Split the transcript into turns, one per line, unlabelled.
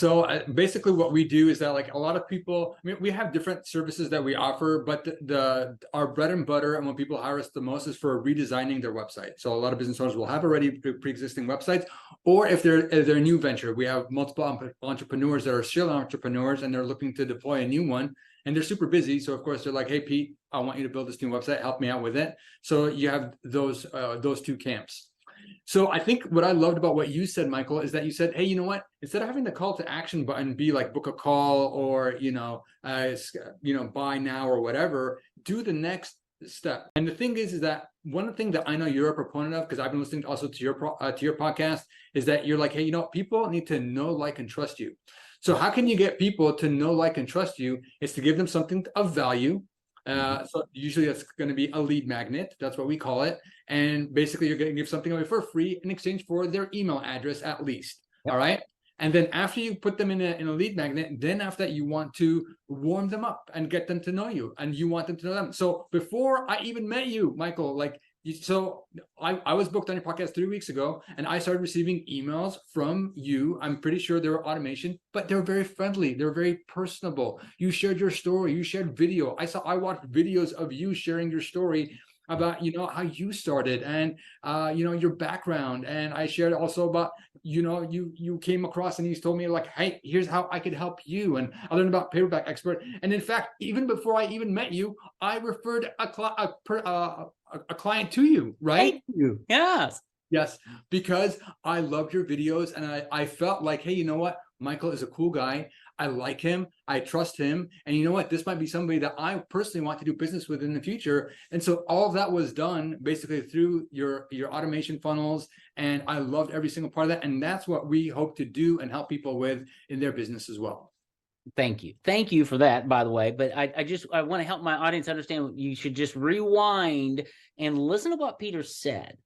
So basically what we do is that like a lot of people, I mean, we have different services that we offer, but our bread and butter and when people hire us the most is for redesigning their website. So a lot of business owners will have already pre-existing websites, or if they're a new venture, we have multiple entrepreneurs that are still entrepreneurs and they're looking to deploy a new one and they're super busy. So of course they're like, hey, Pete, I want you to build this new website, help me out with it. So you have those two camps. So I think what I loved about what you said, Michael, is that you said, hey, you know what? Instead of having the call to action button be like book a call or, buy now or whatever, do the next step. And the thing is that one thing that I know you're a proponent of, because I've been listening also to your podcast, is that you're like, hey, people need to know, like, and trust you. So how can you get people to know, like, and trust you? Is to give them something of value. So usually that's going to be a lead magnet. That's what we call it. And basically you're going to give something away for free in exchange for their email address at least. Yep. All right. And then after you put them in a lead magnet, then after that, you want to warm them up and get them to know you and you want them to know them. So before I even met you, Michael, so I was booked on your podcast 3 weeks ago and I started receiving emails from you. I'm pretty sure they were automation, but they're very friendly. They're very personable. You shared your story. You shared video. I watched videos of you sharing your story about, how you started and, your background. And I shared also about, you came across and he's told me like, hey, here's how I could help you. And I learned about Paperback Expert. And in fact, even before I even met you, I referred a client to you, right?
Thank you. Yes.
Yes, because I loved your videos and I felt like, hey, you know what? Michael is a cool guy. I like him. I trust him. And you know what? This might be somebody that I personally want to do business with in the future. And so all of that was done basically through your automation funnels. And I loved every single part of that. And that's what we hope to do and help people with in their business as well.
Thank you. Thank you for that, by the way. But I want to help my audience understand you should just rewind and listen to what Peter said.